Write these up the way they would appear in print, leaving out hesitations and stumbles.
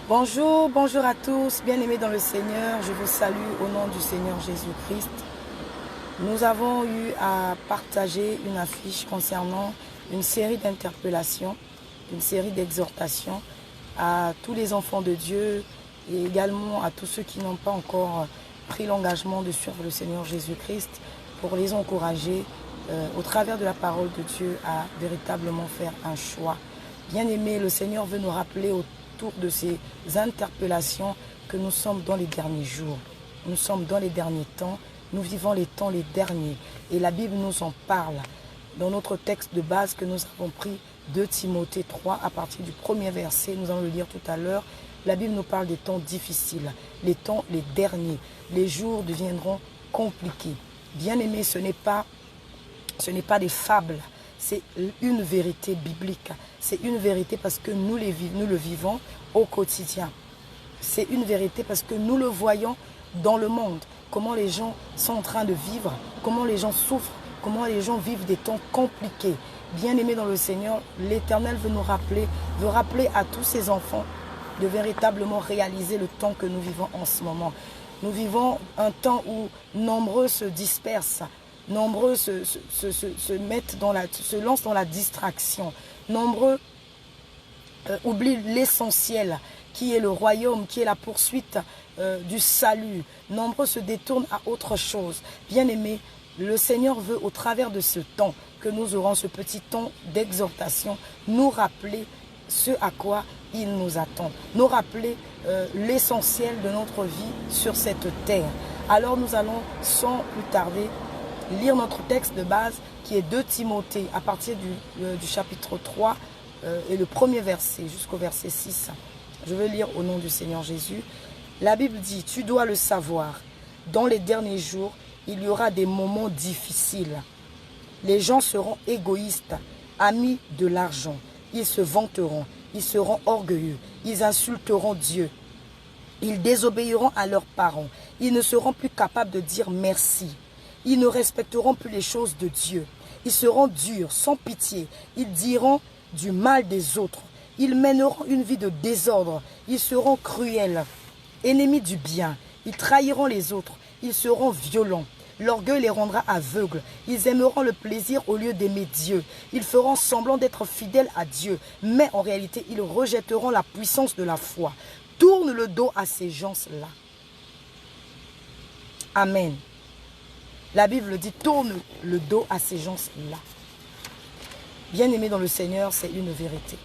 Bonjour, bonjour à tous, bien-aimés dans le Seigneur, je vous salue au nom du Seigneur Jésus-Christ. Nous avons eu à partager une affiche concernant une série d'interpellations, une série d'exhortations à tous les enfants de Dieu et également à tous ceux qui n'ont pas encore pris l'engagement de suivre le Seigneur Jésus-Christ pour les encourager au travers de la parole de Dieu à véritablement faire un choix. Bien-aimés, le Seigneur veut nous rappeler autour de ces interpellations que nous sommes dans les derniers jours. Nous sommes dans les derniers temps. Nous vivons les temps les derniers. Et la Bible nous en parle. Dans notre texte de base que nous avons pris de Timothée 3, à partir du premier verset, nous allons le lire tout à l'heure, la Bible nous parle des temps difficiles, les temps les derniers. Les jours deviendront compliqués. Bien-aimés, ce n'est pas des fables, c'est une vérité biblique. C'est une vérité parce que nous le vivons au quotidien. C'est une vérité parce que nous le voyons dans le monde. Comment les gens sont en train de vivre, comment les gens souffrent, comment les gens vivent des temps compliqués. Bien-aimés dans le Seigneur, l'Éternel veut nous rappeler, veut rappeler à tous ses enfants de véritablement réaliser le temps que nous vivons en ce moment. Nous vivons un temps où nombreux se dispersent, nombreux se lancent dans la distraction, nombreux oublient l'essentiel qui est le royaume, qui est la poursuite du salut. Nombreux se détournent à autre chose. Bien-aimés, le Seigneur veut au travers de ce temps que nous aurons, ce petit temps d'exhortation, nous rappeler ce à quoi il nous attend, nous rappeler l'essentiel de notre vie sur cette terre. Alors nous allons sans plus tarder lire notre texte de base qui est 2 Timothée à partir du chapitre 3 et le premier verset jusqu'au verset 6. Je vais lire au nom du Seigneur Jésus. La Bible dit, tu dois le savoir, dans les derniers jours, il y aura des moments difficiles. Les gens seront égoïstes, amis de l'argent. Ils se vanteront, ils seront orgueilleux, ils insulteront Dieu. Ils désobéiront à leurs parents. Ils ne seront plus capables de dire merci. Ils ne respecteront plus les choses de Dieu. Ils seront durs, sans pitié. Ils diront du mal des autres. Ils mèneront une vie de désordre. Ils seront cruels, ennemis du bien. Ils trahiront les autres. Ils seront violents. L'orgueil les rendra aveugles. Ils aimeront le plaisir au lieu d'aimer Dieu. Ils feront semblant d'être fidèles à Dieu. Mais en réalité, ils rejetteront la puissance de la foi. Tourne le dos à ces gens-là. Amen. La Bible dit, tourne le dos à ces gens-là. Bien-aimés dans le Seigneur, c'est une vérité.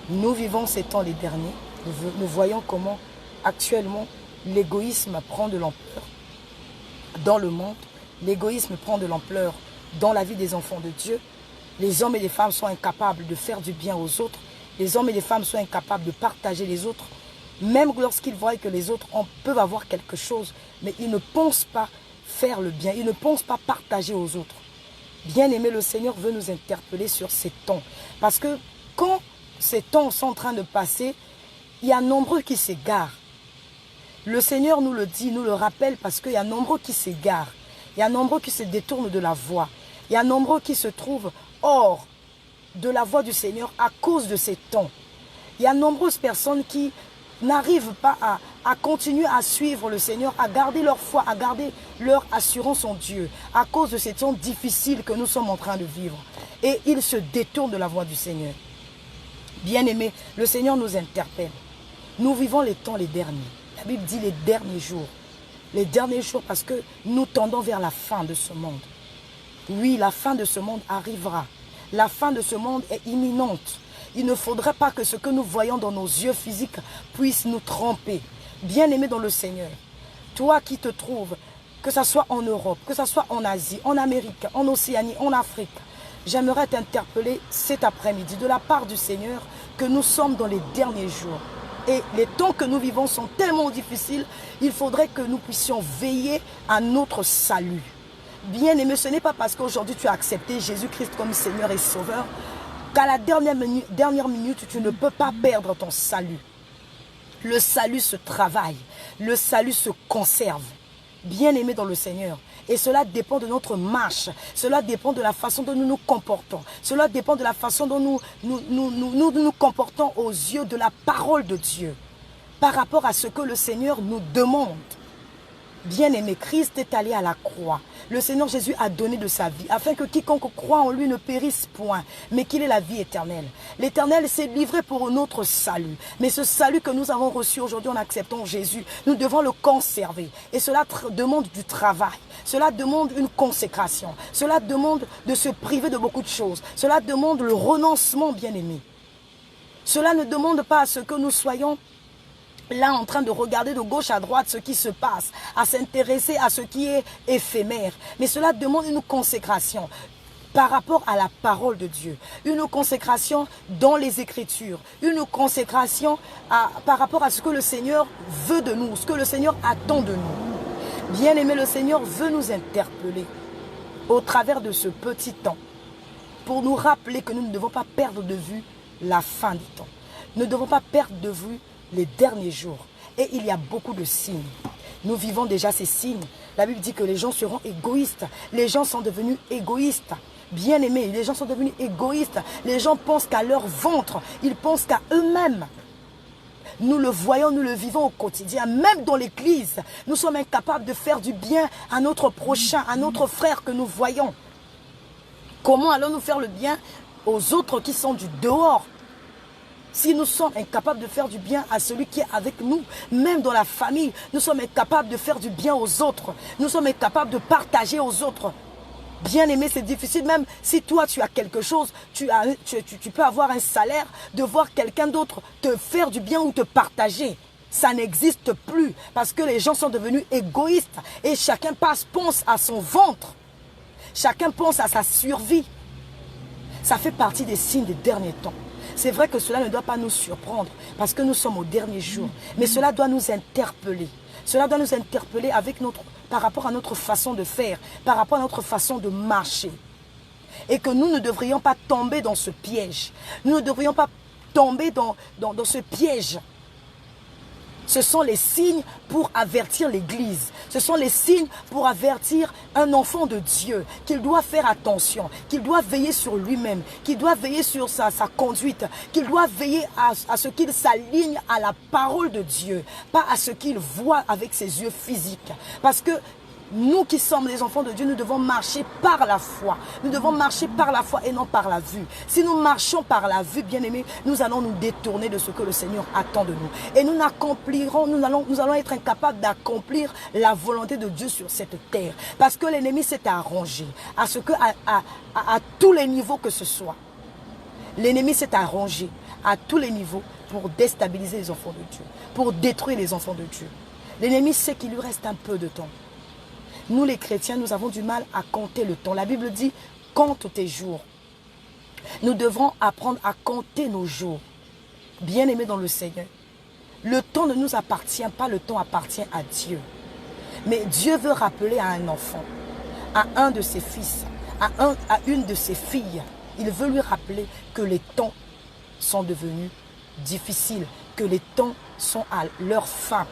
Nous vivons ces temps les derniers. Nous voyons comment actuellement l'égoïsme prend de l'ampleur dans le monde. L'égoïsme prend de l'ampleur dans la vie des enfants de Dieu. Les hommes et les femmes sont incapables de faire du bien aux autres. Les hommes et les femmes sont incapables de partager les autres. Même lorsqu'ils voient que les autres peuvent avoir quelque chose, mais ils ne pensent pas faire le bien. Ils ne pensent pas partager aux autres. Bien-aimé, le Seigneur veut nous interpeller sur ces temps. Parce que quand ces temps sont en train de passer, il y a nombreux qui s'égarent. Le Seigneur nous le dit, nous le rappelle parce qu'il y a nombreux qui s'égarent. Il y a nombreux qui se détournent de la voie. Il y a nombreux qui se trouvent hors de la voie du Seigneur à cause de ces temps. Il y a nombreuses personnes qui n'arrivent pas à continuer à suivre le Seigneur, à garder leur foi, à garder leur assurance en Dieu, à cause de ces temps difficiles que nous sommes en train de vivre. Et ils se détournent de la voie du Seigneur. Bien-aimés, le Seigneur nous interpelle. Nous vivons les temps les derniers. La Bible dit les derniers jours. Les derniers jours parce que nous tendons vers la fin de ce monde. Oui, la fin de ce monde arrivera. La fin de ce monde est imminente. Il ne faudrait pas que ce que nous voyons dans nos yeux physiques puisse nous tromper. Bien-aimé dans le Seigneur, toi qui te trouves, que ce soit en Europe, que ce soit en Asie, en Amérique, en Océanie, en Afrique, j'aimerais t'interpeller cet après-midi de la part du Seigneur que nous sommes dans les derniers jours. Et les temps que nous vivons sont tellement difficiles, il faudrait que nous puissions veiller à notre salut. Bien-aimé, ce n'est pas parce qu'aujourd'hui tu as accepté Jésus-Christ comme Seigneur et Sauveur qu'à la dernière minute, tu ne peux pas perdre ton salut. Le salut se travaille, le salut se conserve. Bien-aimé dans le Seigneur, Et cela dépend de notre marche. Cela dépend de la façon dont nous nous comportons. Cela dépend de la façon dont nous comportons aux yeux de la parole de Dieu. Par rapport à ce que le Seigneur nous demande. Bien-aimé, Christ est allé à la croix. Le Seigneur Jésus a donné de sa vie, afin que quiconque croit en lui ne périsse point, mais qu'il ait la vie éternelle. L'Éternel s'est livré pour notre salut. Mais ce salut que nous avons reçu aujourd'hui en acceptant Jésus, nous devons le conserver. Et cela demande du travail. Cela demande une consécration. Cela demande de se priver de beaucoup de choses. Cela demande le renoncement, bien-aimé. Cela ne demande pas à ce que nous soyons là en train de regarder de gauche à droite ce qui se passe, à s'intéresser à ce qui est éphémère. Mais cela demande une consécration par rapport à la parole de Dieu. Une consécration dans les Écritures. Une consécration par rapport à ce que le Seigneur veut de nous, ce que le Seigneur attend de nous. Bien-aimé, le Seigneur veut nous interpeller au travers de ce petit temps pour nous rappeler que nous ne devons pas perdre de vue la fin du temps. Nous ne devons pas perdre de vue les derniers jours. Et il y a beaucoup de signes. Nous vivons déjà ces signes. La Bible dit que les gens seront égoïstes. Les gens sont devenus égoïstes. Bien-aimés, les gens sont devenus égoïstes. Les gens pensent qu'à leur ventre. Ils pensent qu'à eux-mêmes. Nous le voyons, nous le vivons au quotidien. Même dans l'église, nous sommes incapables de faire du bien à notre prochain, à notre frère que nous voyons. Comment allons-nous faire le bien aux autres qui sont du dehors? Si nous sommes incapables de faire du bien à celui qui est avec nous, même dans la famille, nous sommes incapables de faire du bien aux autres. Nous sommes incapables de partager aux autres. Bien aimé, c'est difficile. Même si toi, tu as quelque chose, tu peux avoir un salaire, de voir quelqu'un d'autre te faire du bien ou te partager. Ça n'existe plus parce que les gens sont devenus égoïstes et chacun pense à son ventre. Chacun pense à sa survie. Ça fait partie des signes des derniers temps. C'est vrai que cela ne doit pas nous surprendre parce que nous sommes au dernier jour. Mais cela doit nous interpeller. Cela doit nous interpeller par rapport à notre façon de faire, par rapport à notre façon de marcher. Et que nous ne devrions pas tomber dans ce piège. Nous ne devrions pas tomber dans ce piège. Ce sont les signes pour avertir l'Église. Ce sont les signes pour avertir un enfant de Dieu qu'il doit faire attention, qu'il doit veiller sur lui-même, qu'il doit veiller sur sa conduite, qu'il doit veiller à ce qu'il s'aligne à la parole de Dieu, pas à ce qu'il voit avec ses yeux physiques. Parce que nous qui sommes les enfants de Dieu, nous devons marcher par la foi. Nous devons marcher par la foi et non par la vue. Si nous marchons par la vue, bien-aimés, nous allons nous détourner de ce que le Seigneur attend de nous. Et nous allons être incapables d'accomplir la volonté de Dieu sur cette terre. Parce que l'ennemi s'est arrangé à tous les niveaux que ce soit. L'ennemi s'est arrangé à tous les niveaux pour déstabiliser les enfants de Dieu, pour détruire les enfants de Dieu. L'ennemi sait qu'il lui reste un peu de temps. Nous les chrétiens, nous avons du mal à compter le temps. La Bible dit, compte tes jours. Nous devrons apprendre à compter nos jours. Bien-aimés dans le Seigneur. Le temps ne nous appartient pas, le temps appartient à Dieu. Mais Dieu veut rappeler à un enfant, à un de ses fils, à une de ses filles. Il veut lui rappeler que les temps sont devenus difficiles, que les temps sont à leur fin.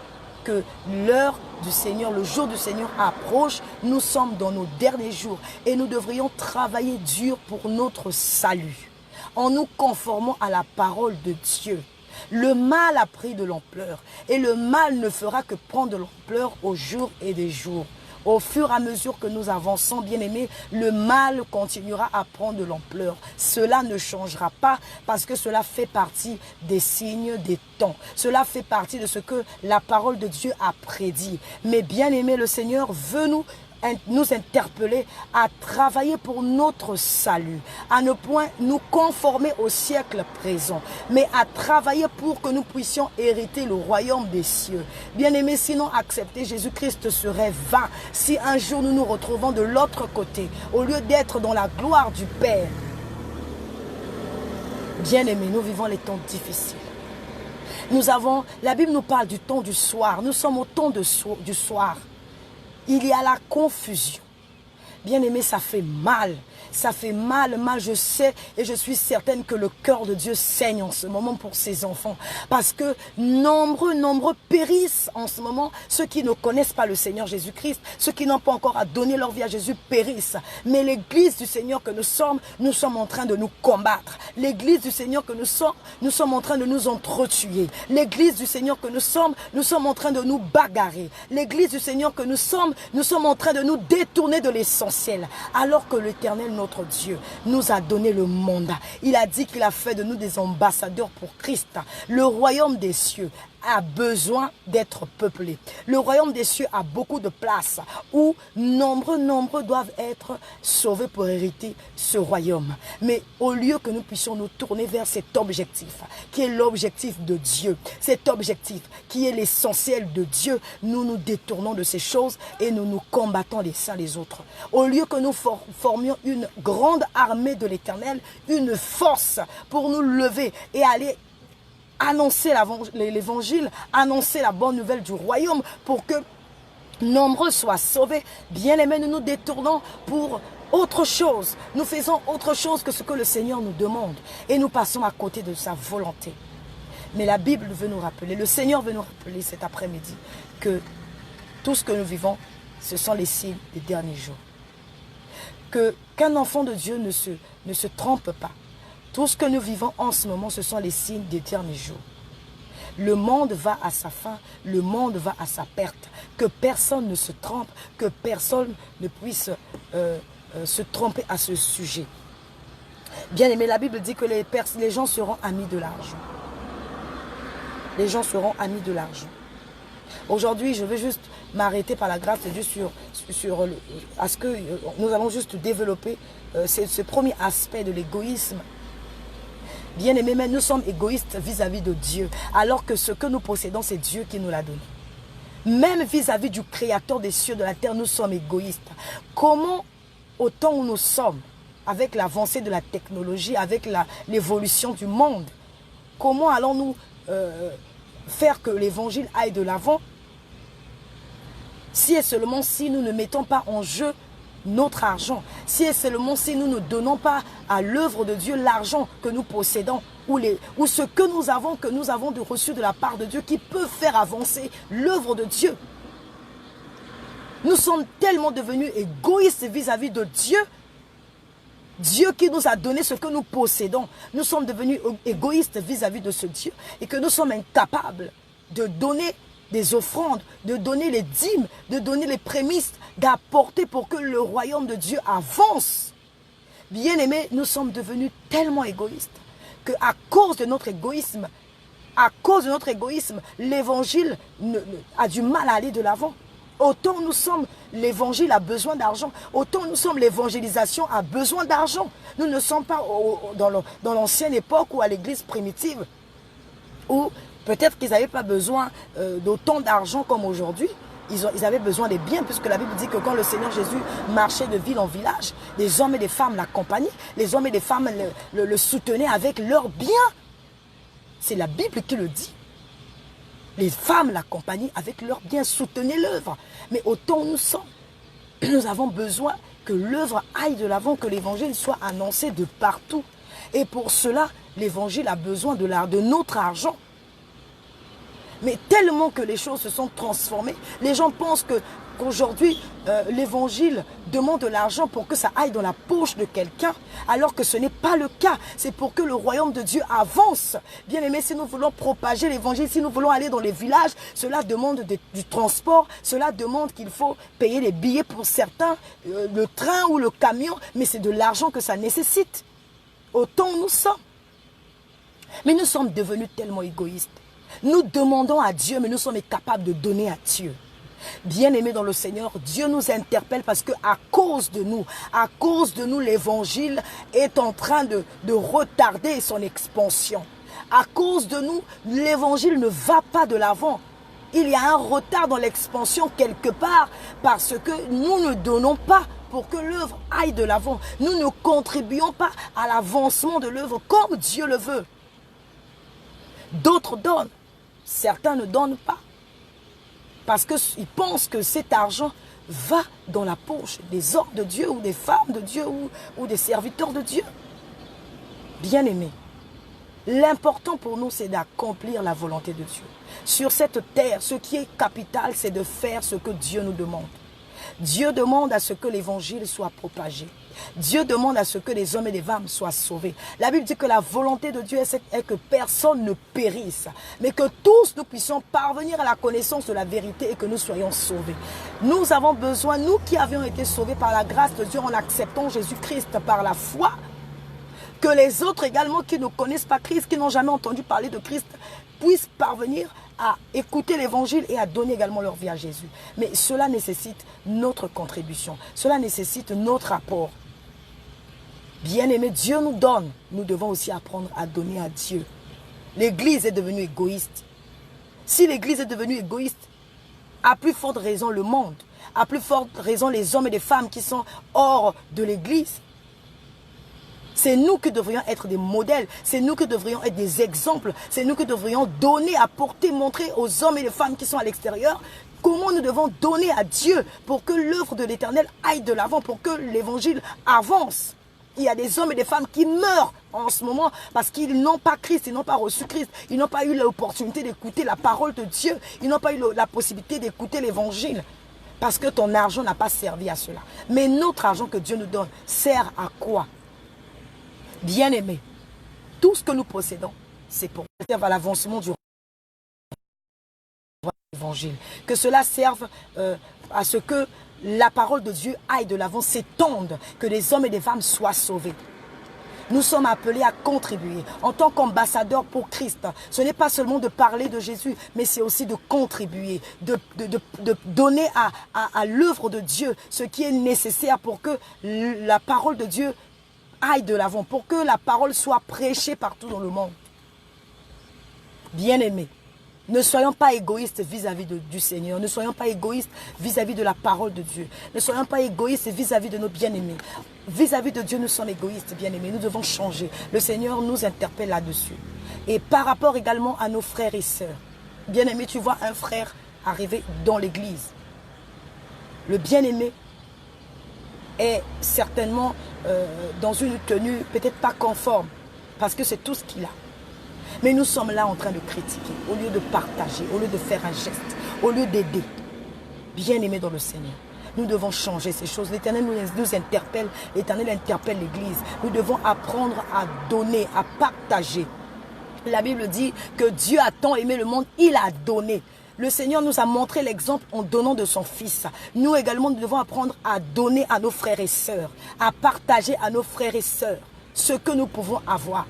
Que l'heure du Seigneur, le jour du Seigneur approche, nous sommes dans nos derniers jours et nous devrions travailler dur pour notre salut, en nous conformant à la parole de Dieu. Le mal a pris de l'ampleur et le mal ne fera que prendre de l'ampleur au jour et des jours. Au fur et à mesure que nous avançons, bien-aimés, le mal continuera à prendre de l'ampleur. Cela ne changera pas parce que cela fait partie des signes des temps. Cela fait partie de ce que la parole de Dieu a prédit. Mais bien-aimés, le Seigneur veut nous interpeller à travailler pour notre salut, à ne point nous conformer au siècle présent, mais à travailler pour que nous puissions hériter le royaume des cieux. Bien-aimés, sinon accepter Jésus-Christ serait vain si un jour nous nous retrouvons de l'autre côté, au lieu d'être dans la gloire du Père. Bien-aimés, nous vivons les temps difficiles. La Bible nous parle du temps du soir. Nous sommes au temps du soir. Il y a la confusion. Bien-aimé, ça fait mal. Ça fait mal, je sais et je suis certaine que le cœur de Dieu saigne en ce moment pour ses enfants. Parce que nombreux périssent en ce moment. Ceux qui ne connaissent pas le Seigneur Jésus-Christ, ceux qui n'ont pas encore à donner leur vie à Jésus périssent. Mais l'église du Seigneur que nous sommes en train de nous combattre. L'église du Seigneur que nous sommes en train de nous entretuer. L'église du Seigneur que nous sommes en train de nous bagarrer. L'église du Seigneur que nous sommes en train de nous détourner de l'essentiel. Alors que l'Éternel, notre Dieu, nous a donné le mandat. Il a dit qu'il a fait de nous des ambassadeurs pour Christ. Le royaume des cieux a besoin d'être peuplé. Le royaume des cieux a beaucoup de places où nombreux doivent être sauvés pour hériter ce royaume. Mais au lieu que nous puissions nous tourner vers cet objectif, qui est l'objectif de Dieu, cet objectif qui est l'essentiel de Dieu, nous nous détournons de ces choses et nous nous combattons les uns les autres. Au lieu que nous formions une grande armée de l'Éternel, une force pour nous lever et aller annoncer l'évangile, annoncer la bonne nouvelle du royaume pour que nombreux soient sauvés. Bien-aimés, nous nous détournons pour autre chose. Nous faisons autre chose que ce que le Seigneur nous demande et nous passons à côté de sa volonté. Mais la Bible veut nous rappeler, le Seigneur veut nous rappeler cet après-midi que tout ce que nous vivons, ce sont les signes des derniers jours. Qu'un enfant de Dieu ne se trompe pas. Tout ce que nous vivons en ce moment, ce sont les signes des derniers jours. Le monde va à sa fin, le monde va à sa perte. Que personne ne se trompe, que personne ne puisse se tromper à ce sujet. Bien aimé, la Bible dit que les gens seront amis de l'argent. Les gens seront amis de l'argent. Aujourd'hui, je vais juste m'arrêter par la grâce de Dieu à ce que nous allons juste développer ce premier aspect de l'égoïsme. Bien aimé, mais nous sommes égoïstes vis-à-vis de Dieu, alors que ce que nous possédons, c'est Dieu qui nous l'a donné. Même vis-à-vis du Créateur des cieux, de la terre, nous sommes égoïstes. Comment, au temps où nous sommes, avec l'avancée de la technologie, avec l'évolution du monde, comment allons-nous faire que l'évangile aille de l'avant si et seulement si nous ne mettons pas en jeu notre argent, si et seulement si nous ne donnons pas à l'œuvre de Dieu l'argent que nous possédons ou ce que nous avons reçu de la part de Dieu qui peut faire avancer l'œuvre de Dieu. Nous sommes tellement devenus égoïstes vis-à-vis de Dieu. Dieu qui nous a donné ce que nous possédons. Nous sommes devenus égoïstes vis-à-vis de ce Dieu et que nous sommes incapables de donner des offrandes, de donner les dîmes, de donner les prémices, d'apporter pour que le royaume de Dieu avance. Bien-aimés, nous sommes devenus tellement égoïstes qu'à cause de notre égoïsme, l'évangile a du mal à aller de l'avant. Autant nous sommes, l'évangile a besoin d'argent. Autant nous sommes, l'évangélisation a besoin d'argent. Nous ne sommes pas dans l'ancienne époque ou à l'église primitive où peut-être qu'ils n'avaient pas besoin d'autant d'argent comme aujourd'hui. Ils avaient besoin des biens, puisque la Bible dit que quand le Seigneur Jésus marchait de ville en village, les hommes et les femmes l'accompagnaient, les hommes et les femmes le soutenaient avec leurs biens. C'est la Bible qui le dit. Les femmes l'accompagnaient avec leurs biens, soutenaient l'œuvre. Mais autant où nous sommes, nous avons besoin que l'œuvre aille de l'avant, que l'évangile soit annoncé de partout. Et pour cela, l'évangile a besoin de notre argent. Mais tellement que les choses se sont transformées, les gens pensent qu'aujourd'hui, l'évangile demande de l'argent pour que ça aille dans la poche de quelqu'un, alors que ce n'est pas le cas. C'est pour que le royaume de Dieu avance. Bien aimé, si nous voulons propager l'évangile, si nous voulons aller dans les villages, cela demande du transport, cela demande qu'il faut payer les billets pour certains, le train ou le camion, mais c'est de l'argent que ça nécessite. Autant nous sommes. Mais nous sommes devenus tellement égoïstes. Nous demandons à Dieu, mais nous sommes incapables de donner à Dieu. Bien-aimés dans le Seigneur, Dieu nous interpelle parce qu'à cause de nous, l'évangile est en train de retarder son expansion. À cause de nous, l'évangile ne va pas de l'avant. Il y a un retard dans l'expansion quelque part parce que nous ne donnons pas pour que l'œuvre aille de l'avant. Nous ne contribuons pas à l'avancement de l'œuvre comme Dieu le veut. D'autres donnent. Certains ne donnent pas. parce qu'ils pensent que cet argent va dans la poche des hommes de Dieu ou des femmes de Dieu ou des serviteurs de Dieu. Bien-aimés, l'important pour nous, c'est d'accomplir la volonté de Dieu. Sur cette terre, ce qui est capital, c'est de faire ce que Dieu nous demande. Dieu demande à ce que l'évangile soit propagé. Dieu demande à ce que les hommes et les femmes soient sauvés. La Bible dit que la volonté de Dieu est que personne ne périsse, mais que tous nous puissions parvenir à la connaissance de la vérité et que nous soyons sauvés. Nous avons besoin, nous qui avions été sauvés par la grâce de Dieu en acceptant Jésus-Christ par la foi, que les autres également qui ne connaissent pas Christ, qui n'ont jamais entendu parler de Christ, puissent parvenir à écouter l'évangile et à donner également leur vie à Jésus. Mais cela nécessite notre contribution. Cela nécessite notre apport. Bien-aimé, Dieu nous donne. Nous devons aussi apprendre à donner à Dieu. L'Église est devenue égoïste. Si l'Église est devenue égoïste, à plus forte raison le monde, à plus forte raison les hommes et les femmes qui sont hors de l'Église. C'est nous qui devrions être des modèles, c'est nous qui devrions être des exemples, c'est nous qui devrions donner, apporter, montrer aux hommes et les femmes qui sont à l'extérieur comment nous devons donner à Dieu pour que l'œuvre de l'Éternel aille de l'avant, pour que l'évangile avance. Il y a des hommes et des femmes qui meurent en ce moment parce qu'ils n'ont pas Christ, ils n'ont pas reçu Christ, ils n'ont pas eu l'opportunité d'écouter la parole de Dieu, ils n'ont pas eu la possibilité d'écouter l'évangile. Parce que ton argent n'a pas servi à cela. Mais notre argent que Dieu nous donne sert à quoi? Bien-aimés, tout ce que nous possédons, c'est pour servir à l'avancement du évangile. Que cela serve à ce que la parole de Dieu aille de l'avant, s'étende, que les hommes et les femmes soient sauvés. Nous sommes appelés à contribuer en tant qu'ambassadeurs pour Christ. Ce n'est pas seulement de parler de Jésus, mais c'est aussi de contribuer, de donner à l'œuvre de Dieu ce qui est nécessaire pour que la parole de Dieu aille de l'avant, pour que la parole soit prêchée partout dans le monde. Bien-aimés, ne soyons pas égoïstes vis-à-vis du Seigneur. Ne soyons pas égoïstes vis-à-vis de la parole de Dieu. Ne soyons pas égoïstes vis-à-vis de nos bien-aimés. Vis-à-vis de Dieu, nous sommes égoïstes, bien-aimés. Nous devons changer. Le Seigneur nous interpelle là-dessus. Et par rapport également à nos frères et sœurs. Bien-aimé, tu vois un frère arriver dans l'église. Le bien-aimé est certainement dans une tenue peut-être pas conforme, parce que c'est tout ce qu'il a. Mais nous sommes là en train de critiquer, au lieu de partager, au lieu de faire un geste, au lieu d'aider. Bien-aimés dans le Seigneur, nous devons changer ces choses. L'Éternel nous interpelle, l'Éternel interpelle l'Église. Nous devons apprendre à donner, à partager. La Bible dit que Dieu a tant aimé le monde, il a donné. Le Seigneur nous a montré l'exemple en donnant de son Fils. Nous également, nous devons apprendre à donner à nos frères et sœurs, à partager à nos frères et sœurs ce que nous pouvons avoir.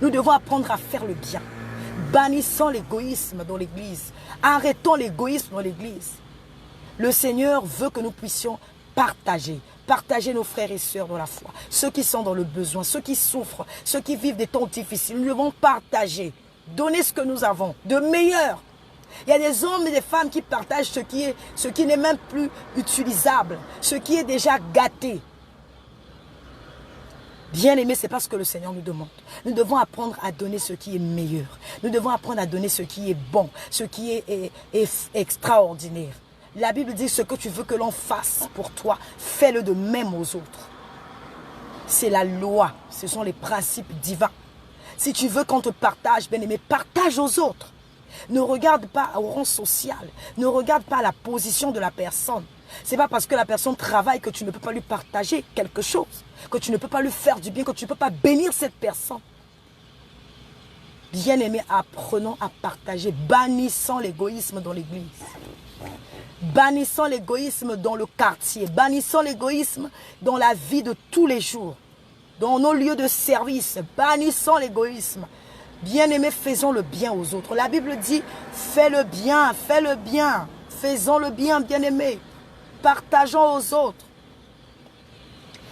Nous devons apprendre à faire le bien. Bannissons l'égoïsme dans l'Église. Arrêtons l'égoïsme dans l'Église. Le Seigneur veut que nous puissions partager. Partager nos frères et sœurs dans la foi. Ceux qui sont dans le besoin, ceux qui souffrent, ceux qui vivent des temps difficiles. Nous devons partager. Donner ce que nous avons de meilleur. Il y a des hommes et des femmes qui partagent ce qui n'est même plus utilisable, ce qui est déjà gâté. Bien-aimé, c'est pas ce que le Seigneur nous demande. Nous devons apprendre à donner ce qui est meilleur. Nous devons apprendre à donner ce qui est bon, ce qui est extraordinaire. La Bible dit ce que tu veux que l'on fasse pour toi, fais-le de même aux autres. C'est la loi, ce sont les principes divins. Si tu veux qu'on te partage, bien-aimé, partage aux autres. Ne regarde pas au rang social, ne regarde pas la position de la personne. Ce n'est pas parce que la personne travaille que tu ne peux pas lui partager quelque chose, que tu ne peux pas lui faire du bien, que tu ne peux pas bénir cette personne. Bien-aimés, apprenons à partager, bannissons l'égoïsme dans l'église. Bannissons l'égoïsme dans le quartier, bannissons l'égoïsme dans la vie de tous les jours, dans nos lieux de service, bannissons l'égoïsme. Bien-aimés, faisons le bien aux autres. La Bible dit, fais le bien, faisons le bien, bien-aimés. Partageons aux autres.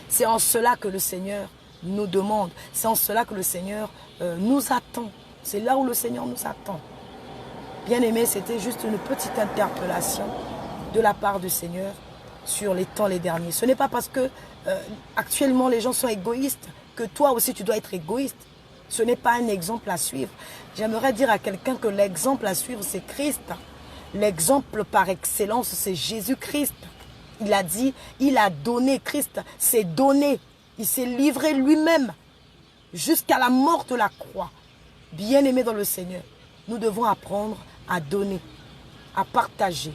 C'est en cela que le Seigneur nous demande. C'est en cela que le Seigneur nous attend. C'est là où le Seigneur nous attend. Bien-aimés, c'était juste une petite interpellation de la part du Seigneur sur les temps les derniers. Ce n'est pas parce que actuellement les gens sont égoïstes que toi aussi tu dois être égoïste. Ce n'est pas un exemple à suivre. J'aimerais dire à quelqu'un que l'exemple à suivre, c'est Christ. L'exemple par excellence, c'est Jésus-Christ. Il a dit, il a donné, Christ s'est donné. Il s'est livré lui-même jusqu'à la mort de la croix. Bien-aimés dans le Seigneur, nous devons apprendre à donner, à partager.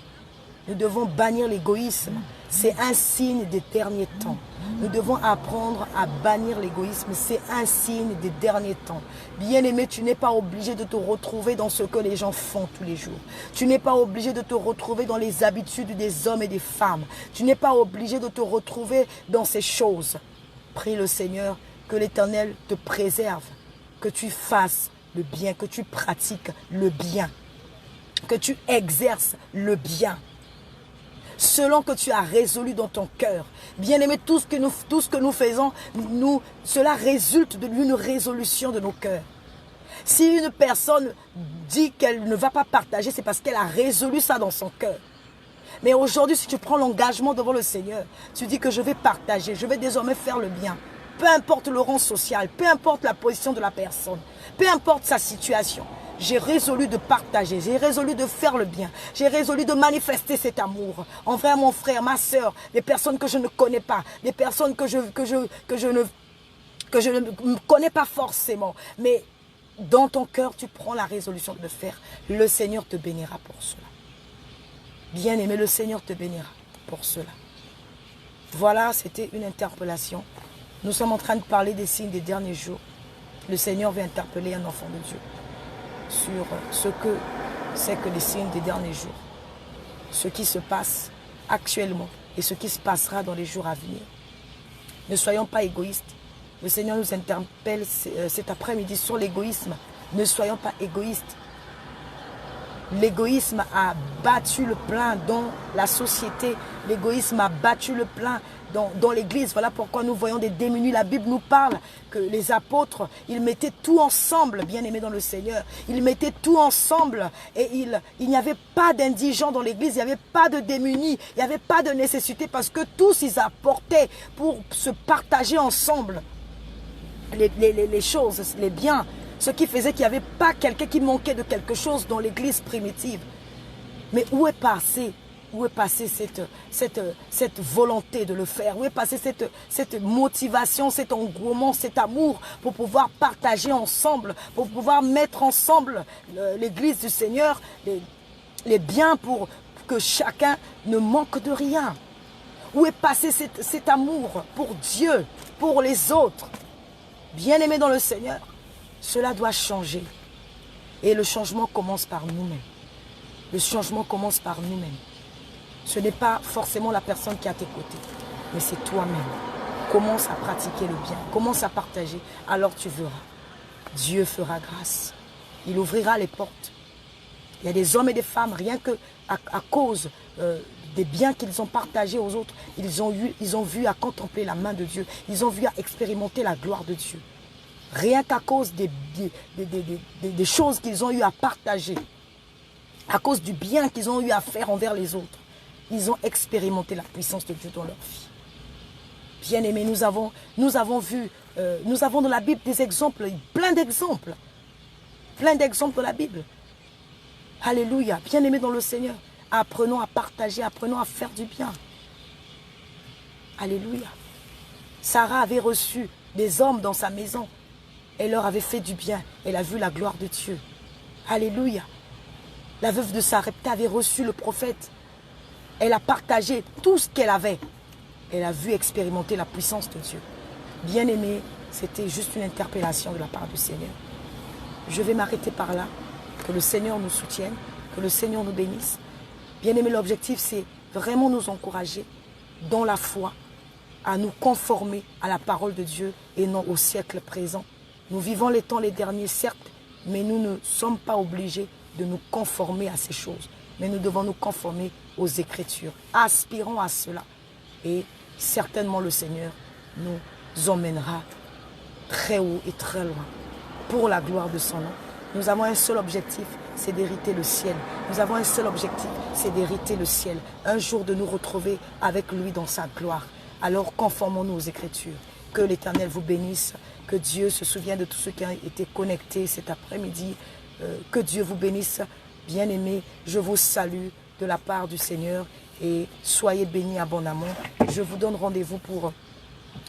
Nous devons bannir l'égoïsme. C'est un signe des derniers temps. Nous devons apprendre à bannir l'égoïsme. C'est un signe des derniers temps. Bien-aimé, tu n'es pas obligé de te retrouver dans ce que les gens font tous les jours. Tu n'es pas obligé de te retrouver dans les habitudes des hommes et des femmes. Tu n'es pas obligé de te retrouver dans ces choses. Prie le Seigneur que l'Éternel te préserve, que tu fasses le bien, que tu pratiques le bien, que tu exerces le bien, selon que tu as résolu dans ton cœur. Bien-aimé, tout ce que nous faisons, cela résulte d'une résolution de nos cœurs. Si une personne dit qu'elle ne va pas partager, c'est parce qu'elle a résolu ça dans son cœur. Mais aujourd'hui, si tu prends l'engagement devant le Seigneur, tu dis que je vais partager, je vais désormais faire le bien. Peu importe le rang social, peu importe la position de la personne, peu importe sa situation. J'ai résolu de partager, j'ai résolu de faire le bien, j'ai résolu de manifester cet amour envers mon frère, ma soeur, des personnes que je ne connais pas, des personnes que je ne connais pas forcément. Mais dans ton cœur, tu prends la résolution de le faire. Le Seigneur te bénira pour cela. Bien-aimé, le Seigneur te bénira pour cela. Voilà, c'était une interpellation. Nous sommes en train de parler des signes des derniers jours. Le Seigneur veut interpeller un enfant de Dieu sur ce que c'est que les signes des derniers jours. Ce qui se passe actuellement et ce qui se passera dans les jours à venir. Ne soyons pas égoïstes. Le Seigneur nous interpelle cet après-midi sur l'égoïsme. Ne soyons pas égoïstes. L'égoïsme a battu le plein dans la société. L'égoïsme a battu le plein dans l'église. Voilà pourquoi nous voyons des démunis. La Bible nous parle que les apôtres, ils mettaient tout ensemble, bien aimés dans le Seigneur. Ils mettaient tout ensemble et il n'y avait pas d'indigents dans l'église, il n'y avait pas de démunis, il n'y avait pas de nécessité parce que tous ils apportaient pour se partager ensemble les choses, les biens. Ce qui faisait qu'il n'y avait pas quelqu'un qui manquait de quelque chose dans l'église primitive. Mais où est passée cette volonté de le faire? Où est passée cette motivation, cet engouement, cet amour pour pouvoir partager ensemble, pour pouvoir mettre ensemble l'église du Seigneur, les biens pour que chacun ne manque de rien? Où est passé cet amour pour Dieu, pour les autres? Bien-aimés dans le Seigneur, cela doit changer. Et le changement commence par nous-mêmes. Le changement commence par nous-mêmes. Ce n'est pas forcément la personne qui est à tes côtés, mais c'est toi-même. Commence à pratiquer le bien. Commence à partager. Alors tu verras. Dieu fera grâce. Il ouvrira les portes. Il y a des hommes et des femmes, rien que à cause des biens qu'ils ont partagés aux autres, ils ont vu à contempler la main de Dieu. Ils ont vu à expérimenter la gloire de Dieu. Rien qu'à cause des choses qu'ils ont eu à partager, à cause du bien qu'ils ont eu à faire envers les autres, ils ont expérimenté la puissance de Dieu dans leur vie. Bien-aimés, nous avons vu, nous avons dans la Bible des exemples, plein d'exemples dans la Bible. Alléluia, bien-aimés dans le Seigneur, apprenons à partager, apprenons à faire du bien. Alléluia. Sarah avait reçu des hommes dans sa maison. Elle leur avait fait du bien. Elle a vu la gloire de Dieu. Alléluia. La veuve de Sarepta avait reçu le prophète. Elle a partagé tout ce qu'elle avait. Elle a vu expérimenter la puissance de Dieu. Bien-aimé, c'était juste une interpellation de la part du Seigneur. Je vais m'arrêter par là. Que le Seigneur nous soutienne. Que le Seigneur nous bénisse. Bien-aimé, l'objectif, c'est vraiment nous encourager dans la foi à nous conformer à la parole de Dieu et non au siècle présent. Nous vivons les temps les derniers, certes, mais nous ne sommes pas obligés de nous conformer à ces choses. Mais nous devons nous conformer aux Écritures. Aspirons à cela. Et certainement le Seigneur nous emmènera très haut et très loin pour la gloire de son nom. Nous avons un seul objectif, c'est d'hériter le ciel. Nous avons un seul objectif, c'est d'hériter le ciel. Un jour de nous retrouver avec lui dans sa gloire. Alors conformons-nous aux Écritures. Que l'Éternel vous bénisse. Que Dieu se souvienne de tous ceux qui ont été connectés cet après-midi. Que Dieu vous bénisse. Bien-aimés, je vous salue de la part du Seigneur et soyez bénis abondamment. Je vous donne rendez-vous pour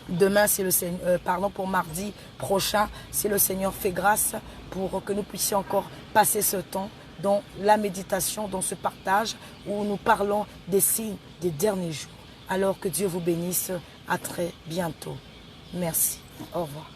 demain, c'est le Seigneur, pour mardi prochain, si le Seigneur fait grâce, pour que nous puissions encore passer ce temps dans la méditation, dans ce partage où nous parlons des signes des derniers jours. Alors que Dieu vous bénisse. À très bientôt. Merci. Au revoir.